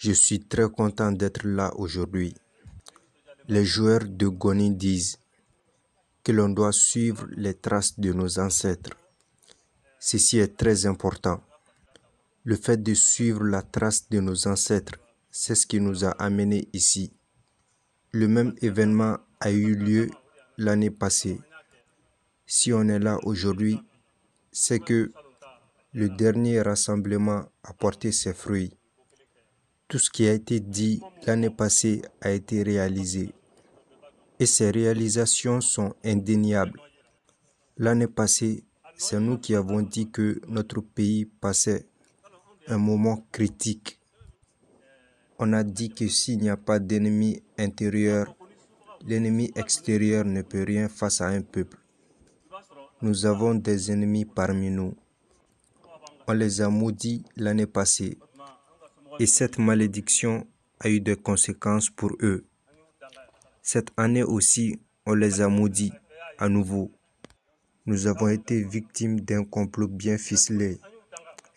Je suis très content d'être là aujourd'hui. Les joueurs de Goni disent que l'on doit suivre les traces de nos ancêtres. Ceci est très important. Le fait de suivre la trace de nos ancêtres, c'est ce qui nous a amenés ici. Le même événement a eu lieu l'année passée. Si on est là aujourd'hui, c'est que le dernier rassemblement a porté ses fruits. Tout ce qui a été dit l'année passée a été réalisé. Et ces réalisations sont indéniables. L'année passée, c'est nous qui avons dit que notre pays passait un moment critique. On a dit que s'il n'y a pas d'ennemi intérieur, l'ennemi extérieur ne peut rien face à un peuple. Nous avons des ennemis parmi nous. On les a maudits l'année passée. Et cette malédiction a eu des conséquences pour eux. Cette année aussi, on les a maudits à nouveau. Nous avons été victimes d'un complot bien ficelé,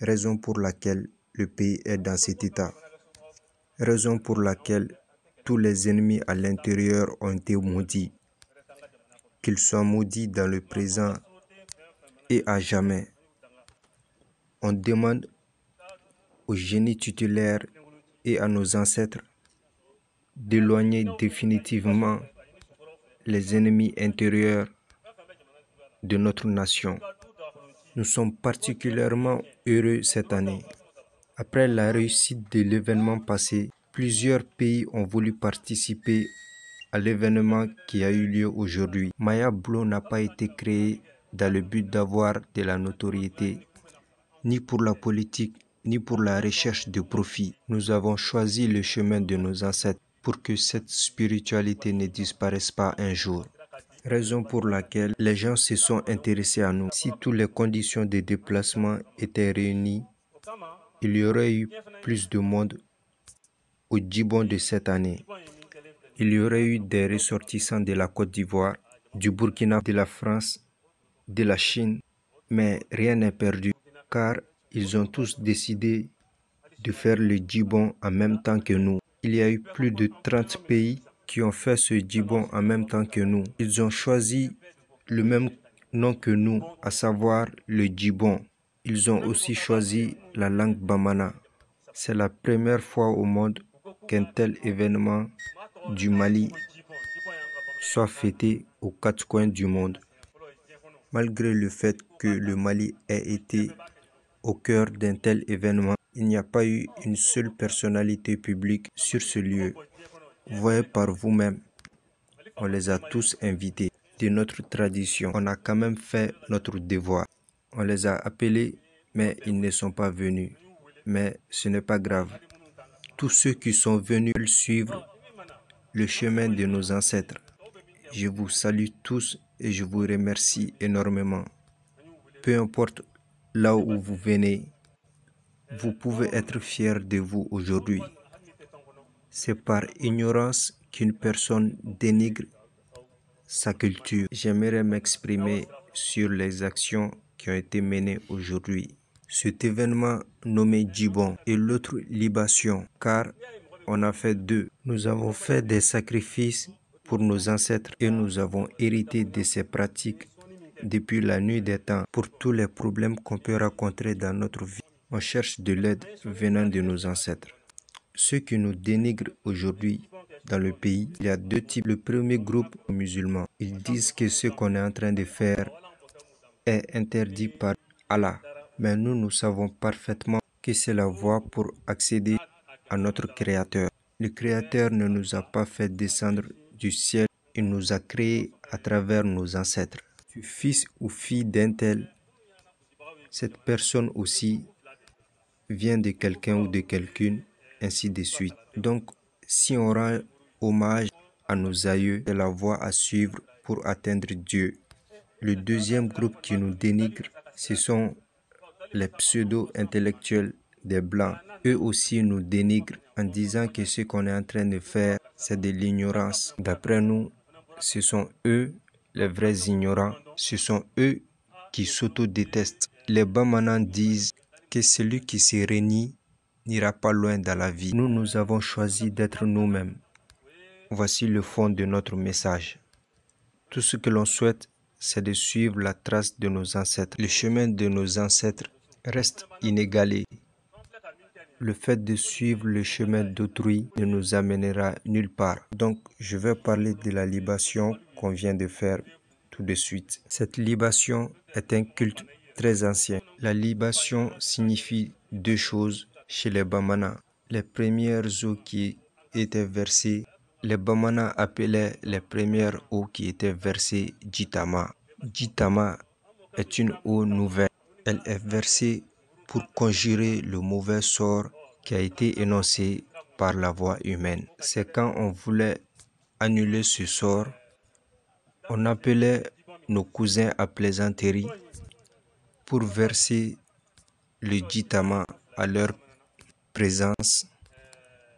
raison pour laquelle le pays est dans cet état. Raison pour laquelle tous les ennemis à l'intérieur ont été maudits. Qu'ils soient maudits dans le présent et à jamais. On demande au génie tutélaire et à nos ancêtres d'éloigner définitivement les ennemis intérieurs de notre nation. Nous sommes particulièrement heureux cette année. Après la réussite de l'événement passé, plusieurs pays ont voulu participer à l'événement qui a eu lieu aujourd'hui. Maya Blow n'a pas été créé dans le but d'avoir de la notoriété, ni pour la politique, ni pour la recherche de profit. Nous avons choisi le chemin de nos ancêtres pour que cette spiritualité ne disparaisse pas un jour. Raison pour laquelle les gens se sont intéressés à nous. Si toutes les conditions de déplacement étaient réunies, il y aurait eu plus de monde au Djibon de cette année. Il y aurait eu des ressortissants de la Côte d'Ivoire, du Burkina, de la France, de la Chine, mais rien n'est perdu car ils ont tous décidé de faire le Djibon en même temps que nous. Il y a eu plus de 30 pays qui ont fait ce Djibon en même temps que nous. Ils ont choisi le même nom que nous, à savoir le Djibon. Ils ont aussi choisi la langue Bamana. C'est la première fois au monde qu'un tel événement du Mali soit fêté aux quatre coins du monde. Malgré le fait que le Mali ait été au cœur d'un tel événement, il n'y a pas eu une seule personnalité publique sur ce lieu. Voyez par vous-même, on les a tous invités. De notre tradition, on a quand même fait notre devoir. On les a appelés, mais ils ne sont pas venus. Mais ce n'est pas grave. Tous ceux qui sont venus suivre le chemin de nos ancêtres. Je vous salue tous et je vous remercie énormément. Peu importe là où vous venez, vous pouvez être fiers de vous aujourd'hui. C'est par ignorance qu'une personne dénigre sa culture. J'aimerais m'exprimer sur les actions qui ont été menées aujourd'hui. Cet événement nommé Djibon et l'autre libation, car on a fait deux. Nous avons fait des sacrifices pour nos ancêtres et nous avons hérité de ces pratiques depuis la nuit des temps pour tous les problèmes qu'on peut rencontrer dans notre vie. On cherche de l'aide venant de nos ancêtres. Ceux qui nous dénigrent aujourd'hui dans le pays, il y a deux types. Le premier groupe musulman, ils disent que ce qu'on est en train de faire est interdit par Allah. Mais nous savons parfaitement que c'est la voie pour accéder à notre Créateur. Le Créateur ne nous a pas fait descendre du ciel, il nous a créés à travers nos ancêtres. Tu es fils ou fille d'un tel, cette personne aussi vient de quelqu'un ou de quelqu'une, ainsi de suite. Donc, si on rend hommage à nos aïeux, c'est la voie à suivre pour atteindre Dieu. Le deuxième groupe qui nous dénigre, ce sont les pseudo-intellectuels des Blancs. Eux aussi nous dénigrent en disant que ce qu'on est en train de faire, c'est de l'ignorance. D'après nous, ce sont eux les vrais ignorants. Ce sont eux qui s'auto-détestent. Les Bamanans disent que celui qui se renie n'ira pas loin dans la vie. Nous avons choisi d'être nous-mêmes. Voici le fond de notre message. Tout ce que l'on souhaite, c'est de suivre la trace de nos ancêtres. Le chemin de nos ancêtres reste inégalé. Le fait de suivre le chemin d'autrui ne nous amènera nulle part. Donc, je vais parler de la libation qu'on vient de faire tout de suite. Cette libation est un culte très ancien. La libation signifie deux choses chez les Bamana. Les premières eaux qui étaient versées, les Bamana appelaient les premières eaux qui étaient versées Jitama. Jitama est une eau nouvelle. Elle est versée pour conjurer le mauvais sort qui a été énoncé par la voix humaine. C'est quand on voulait annuler ce sort, on appelait nos cousins à plaisanterie pour verser le Jitama à leur présence.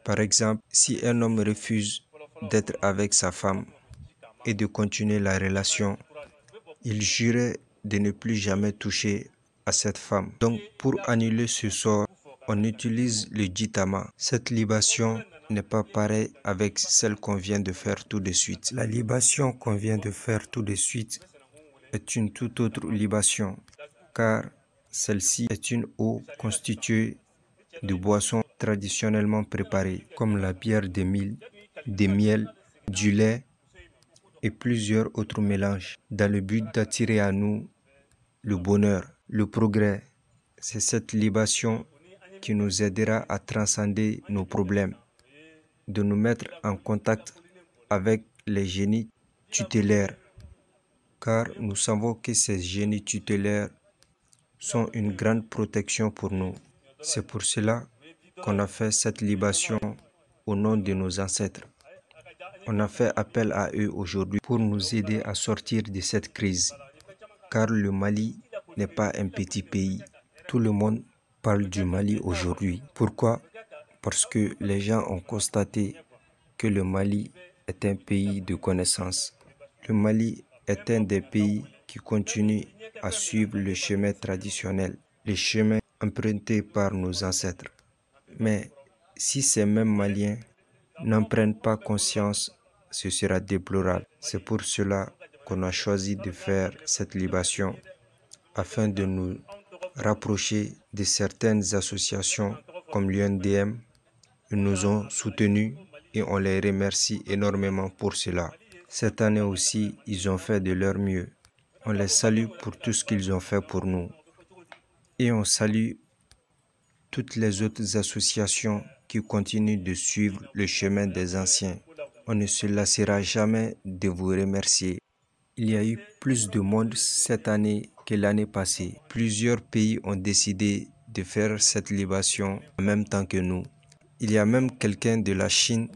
Par exemple, si un homme refuse d'être avec sa femme et de continuer la relation, il jurait de ne plus jamais toucher à cette femme. Donc, pour annuler ce sort, on utilise le Jitama. Cette libation n'est pas pareille avec celle qu'on vient de faire tout de suite. La libation qu'on vient de faire tout de suite est une toute autre libation, car celle-ci est une eau constituée de boissons traditionnellement préparées, comme la bière de mil, des miels, du lait et plusieurs autres mélanges, dans le but d'attirer à nous le bonheur, le progrès. C'est cette libation qui nous aidera à transcender nos problèmes, de nous mettre en contact avec les génies tutélaires, car nous savons que ces génies tutélaires sont une grande protection pour nous. C'est pour cela qu'on a fait cette libation au nom de nos ancêtres. On a fait appel à eux aujourd'hui pour nous aider à sortir de cette crise, car le Mali n'est pas un petit pays. Tout le monde parle du Mali aujourd'hui. Pourquoi? Parce que les gens ont constaté que le Mali est un pays de connaissance. Le Mali est un des pays qui continue à suivre le chemin traditionnel, le chemin emprunté par nos ancêtres. Mais si ces mêmes Maliens n'en prennent pas conscience, ce sera déplorable. C'est pour cela qu'on a choisi de faire cette libation afin de nous rapprocher de certaines associations comme l'UNDM. Ils nous ont soutenus et on les remercie énormément pour cela. Cette année aussi, ils ont fait de leur mieux. On les salue pour tout ce qu'ils ont fait pour nous. Et on salue toutes les autres associations qui continuent de suivre le chemin des anciens. On ne se lassera jamais de vous remercier. Il y a eu plus de monde cette année que l'année passée. Plusieurs pays ont décidé de faire cette libation en même temps que nous. Il y a même quelqu'un de la Chine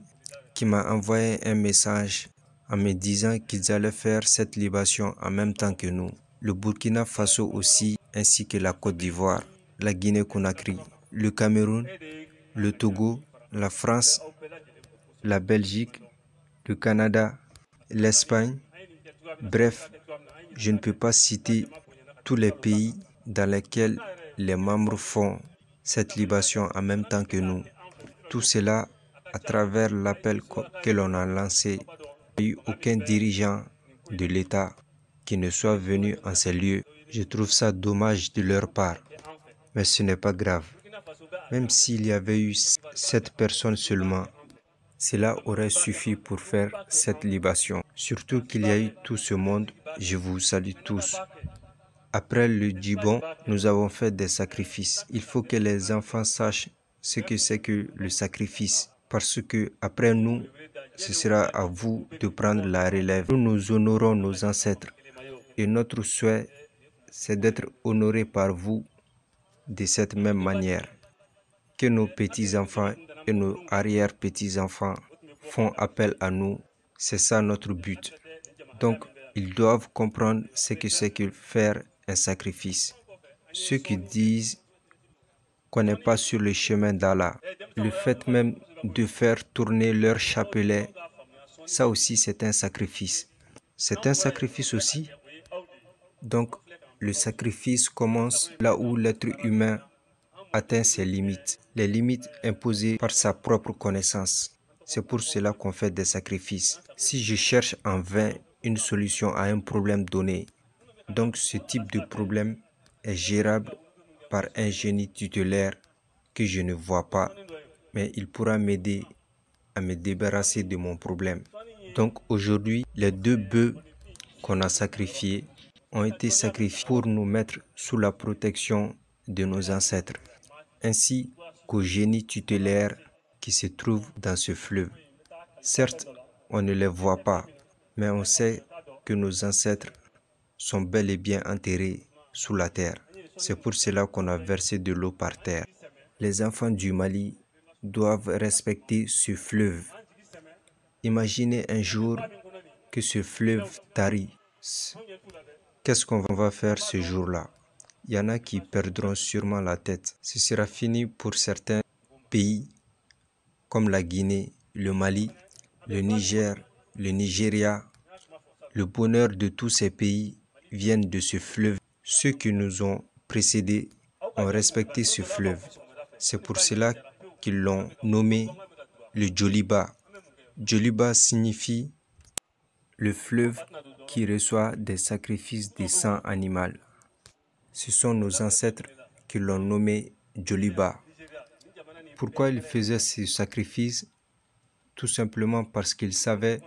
qui m'a envoyé un message en me disant qu'ils allaient faire cette libation en même temps que nous. Le Burkina Faso aussi, ainsi que la Côte d'Ivoire, la Guinée-Conakry, le Cameroun, le Togo, la France, la Belgique, le Canada, l'Espagne. Bref, je ne peux pas citer tous les pays dans lesquels les membres font cette libation en même temps que nous. Tout cela à travers l'appel que l'on a lancé. Il n'y a eu aucun dirigeant de l'État qui ne soit venu en ces lieux. Je trouve ça dommage de leur part, mais ce n'est pas grave. Même s'il y avait eu 7 personnes seulement, cela aurait suffi pour faire cette libation. Surtout qu'il y a eu tout ce monde, je vous salue tous. Après le Djibon, nous avons fait des sacrifices. Il faut que les enfants sachent ce que c'est que le sacrifice. Parce que après nous, ce sera à vous de prendre la relève. Nous honorons nos ancêtres. Et notre souhait, c'est d'être honorés par vous de cette même manière. Que nos petits-enfants et nos arrière-petits-enfants font appel à nous. C'est ça notre but. Donc, ils doivent comprendre ce que c'est que faire un sacrifice. Ceux qui disent qu'on n'est pas sur le chemin d'Allah, le fait même de faire tourner leur chapelet, ça aussi c'est un sacrifice. C'est un sacrifice aussi. Donc, le sacrifice commence là où l'être humain atteint ses limites, les limites imposées par sa propre connaissance. C'est pour cela qu'on fait des sacrifices. Si je cherche en vain une solution à un problème donné, donc ce type de problème est gérable par un génie tutélaire que je ne vois pas, mais il pourra m'aider à me débarrasser de mon problème. Donc aujourd'hui, les 2 bœufs qu'on a sacrifiés ont été sacrifiés pour nous mettre sous la protection de nos ancêtres, ainsi qu'au génie tutélaire qui se trouve dans ce fleuve. Certes, on ne les voit pas, mais on sait que nos ancêtres sont bel et bien enterrés sous la terre. C'est pour cela qu'on a versé de l'eau par terre. Les enfants du Mali doivent respecter ce fleuve. Imaginez un jour que ce fleuve tarit. Qu'est-ce qu'on va faire ce jour-là? Il y en a qui perdront sûrement la tête. Ce sera fini pour certains pays comme la Guinée, le Mali, le Niger, le Nigeria. Le bonheur de tous ces pays vient de ce fleuve. Ceux qui nous ont précédés ont respecté ce fleuve. C'est pour cela qu'ils l'ont nommé le Djoliba. Djoliba signifie le fleuve qui reçoit des sacrifices de sang animal. Ce sont nos ancêtres qui l'ont nommé Djoliba. Pourquoi ils faisaient ce sacrifice? Tout simplement parce qu'ils savaient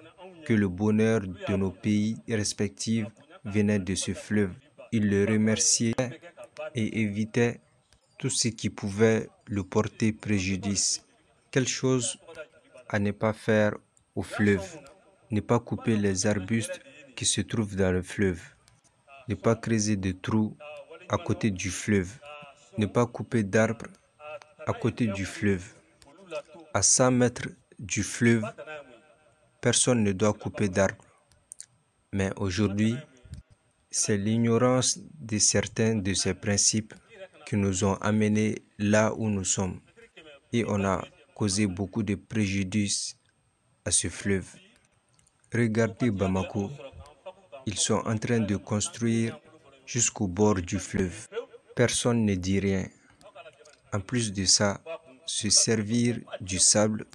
que le bonheur de nos pays respectifs venait de ce fleuve. Ils le remerciaient et évitaient tout ce qui pouvait le porter préjudice. Quelle chose à ne pas faire au fleuve? Ne pas couper les arbustes qui se trouvent dans le fleuve. Ne pas creuser de trous à côté du fleuve. Ne pas couper d'arbres à côté du fleuve. À 100 mètres du fleuve, personne ne doit couper d'arbres. Mais aujourd'hui, c'est l'ignorance de certains de ces principes qui nous ont amenés là où nous sommes. Et on a causé beaucoup de préjudice à ce fleuve. Regardez Bamako, ils sont en train de construire jusqu'au bord du fleuve. Personne ne dit rien. En plus de ça, se servir du sable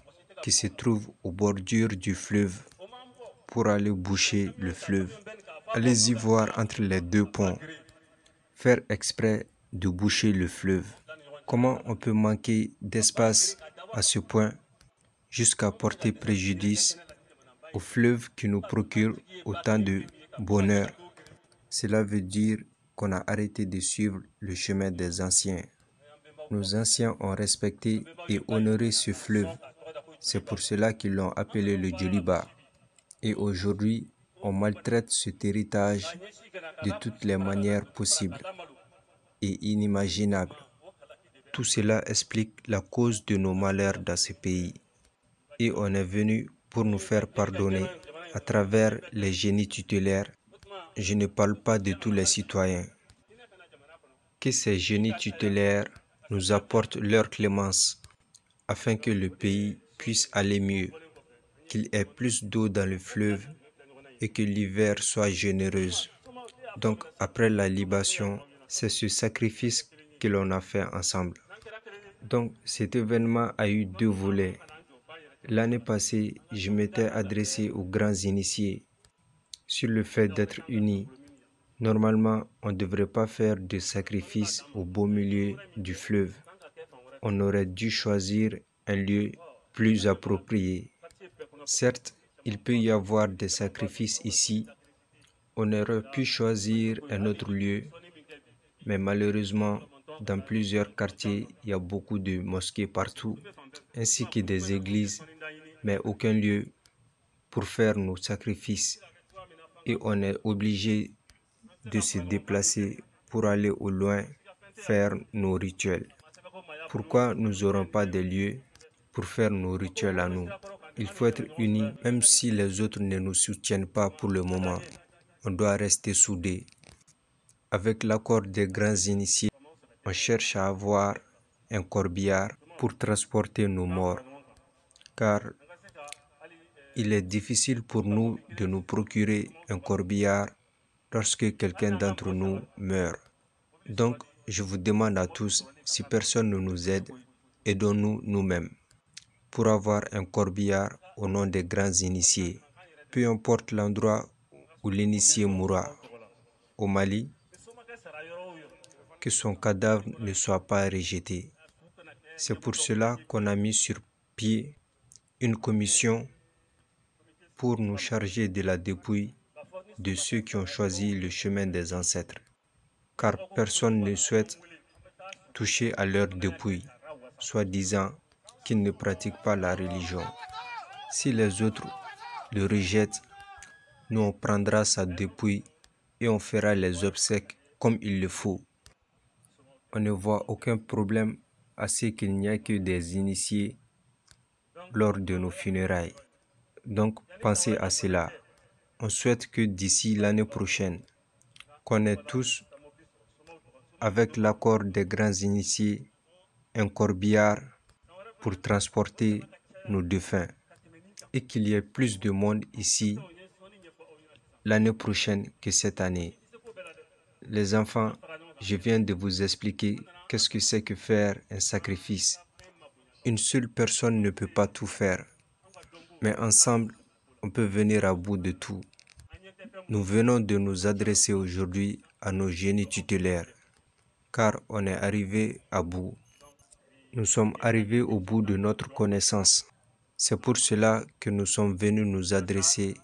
qui se trouve aux bordures du fleuve pour aller boucher le fleuve. Allez-y voir entre les 2 ponts, faire exprès de boucher le fleuve. Comment on peut manquer d'espace à ce point jusqu'à porter préjudice au fleuve qui nous procure autant de bonheur? Cela veut dire qu'on a arrêté de suivre le chemin des anciens. Nos anciens ont respecté et honoré ce fleuve. C'est pour cela qu'ils l'ont appelé le Djoliba. Et aujourd'hui, on maltraite cet héritage de toutes les manières possibles et inimaginables. Tout cela explique la cause de nos malheurs dans ce pays. Et on est venu pour nous faire pardonner à travers les génies tutélaires. Je ne parle pas de tous les citoyens. Que ces génies tutélaires nous apportent leur clémence afin que le pays puisse aller mieux, qu'il ait plus d'eau dans le fleuve et que l'hiver soit généreuse. Donc après la libation, c'est ce sacrifice que l'on a fait ensemble. Donc cet événement a eu 2 volets. L'année passée, je m'étais adressé aux grands initiés sur le fait d'être unis. Normalement, on ne devrait pas faire de sacrifice au beau milieu du fleuve. On aurait dû choisir un lieu plus approprié. Certes, il peut y avoir des sacrifices ici. On aurait pu choisir un autre lieu, mais malheureusement, dans plusieurs quartiers, il y a beaucoup de mosquées partout, ainsi que des églises, mais aucun lieu pour faire nos sacrifices. Et on est obligé de se déplacer pour aller au loin faire nos rituels. Pourquoi nous n'aurons pas de lieux pour faire nos rituels à nous? Il faut être unis, même si les autres ne nous soutiennent pas pour le moment. On doit rester soudés. Avec l'accord des grands initiés, on cherche à avoir un corbillard pour transporter nos morts, car il est difficile pour nous de nous procurer un corbillard lorsque quelqu'un d'entre nous meurt. Donc, je vous demande à tous, si personne ne nous aide, aidons-nous nous-mêmes pour avoir un corbillard au nom des grands initiés. Peu importe l'endroit où l'initié mourra, au Mali, que son cadavre ne soit pas rejeté. C'est pour cela qu'on a mis sur pied une commission pour nous charger de la dépouille de ceux qui ont choisi le chemin des ancêtres. Car personne ne souhaite toucher à leur dépouille, soi-disant qu'ils ne pratiquent pas la religion. Si les autres le rejettent, nous on prendra sa dépouille et on fera les obsèques comme il le faut. On ne voit aucun problème à ce qu'il n'y a que des initiés lors de nos funérailles. Donc pensez à cela. On souhaite que d'ici l'année prochaine, qu'on ait tous, avec l'accord des grands initiés, un corbillard pour transporter nos défunts et qu'il y ait plus de monde ici l'année prochaine que cette année. Les enfants, je viens de vous expliquer qu'est-ce que c'est que faire un sacrifice. Une seule personne ne peut pas tout faire, mais ensemble, on peut venir à bout de tout. Nous venons de nous adresser aujourd'hui à nos génies tutélaires, car on est arrivé à bout. Nous sommes arrivés au bout de notre connaissance. C'est pour cela que nous sommes venus nous adresser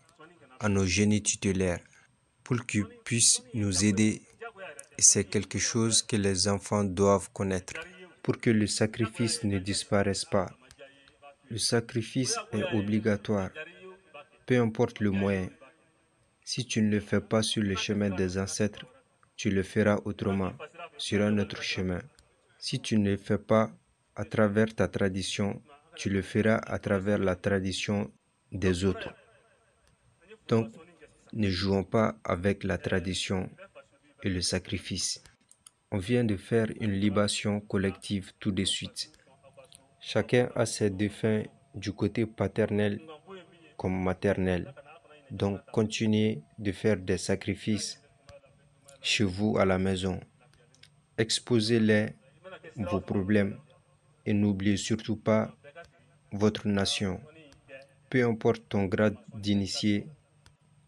à nos génies tutélaires, pour qu'ils puissent nous aider. Et c'est quelque chose que les enfants doivent connaître, pour que le sacrifice ne disparaisse pas. Le sacrifice est obligatoire, peu importe le moyen. Si tu ne le fais pas sur le chemin des ancêtres, tu le feras autrement, sur un autre chemin. Si tu ne le fais pas à travers ta tradition, tu le feras à travers la tradition des autres. Donc, ne jouons pas avec la tradition et le sacrifice. On vient de faire une libation collective tout de suite. Chacun a ses défunts du côté paternel comme maternel. Donc, continuez de faire des sacrifices chez vous à la maison. Exposez-les vos problèmes et n'oubliez surtout pas votre nation. Peu importe ton grade d'initié,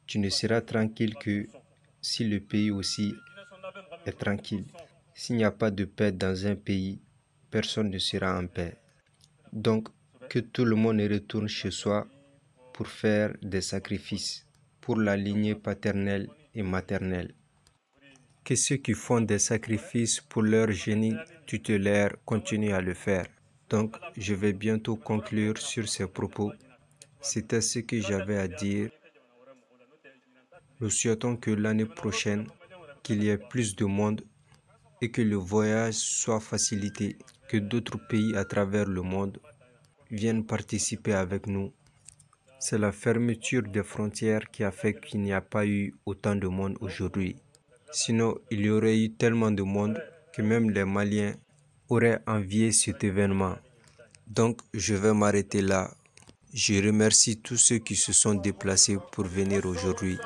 tu ne seras tranquille que si le pays aussi est tranquille. S'il n'y a pas de paix dans un pays, personne ne sera en paix. Donc, que tout le monde retourne chez soi pour faire des sacrifices pour la lignée paternelle et maternelle. Que ceux qui font des sacrifices pour leur génie tutélaire continuent à le faire. Donc, je vais bientôt conclure sur ces propos. C'était ce que j'avais à dire. Nous souhaitons que l'année prochaine, qu'il y ait plus de monde et que le voyage soit facilité, que d'autres pays à travers le monde viennent participer avec nous. C'est la fermeture des frontières qui a fait qu'il n'y a pas eu autant de monde aujourd'hui. Sinon, il y aurait eu tellement de monde que même les Maliens auraient envié cet événement. Donc, je vais m'arrêter là. Je remercie tous ceux qui se sont déplacés pour venir aujourd'hui.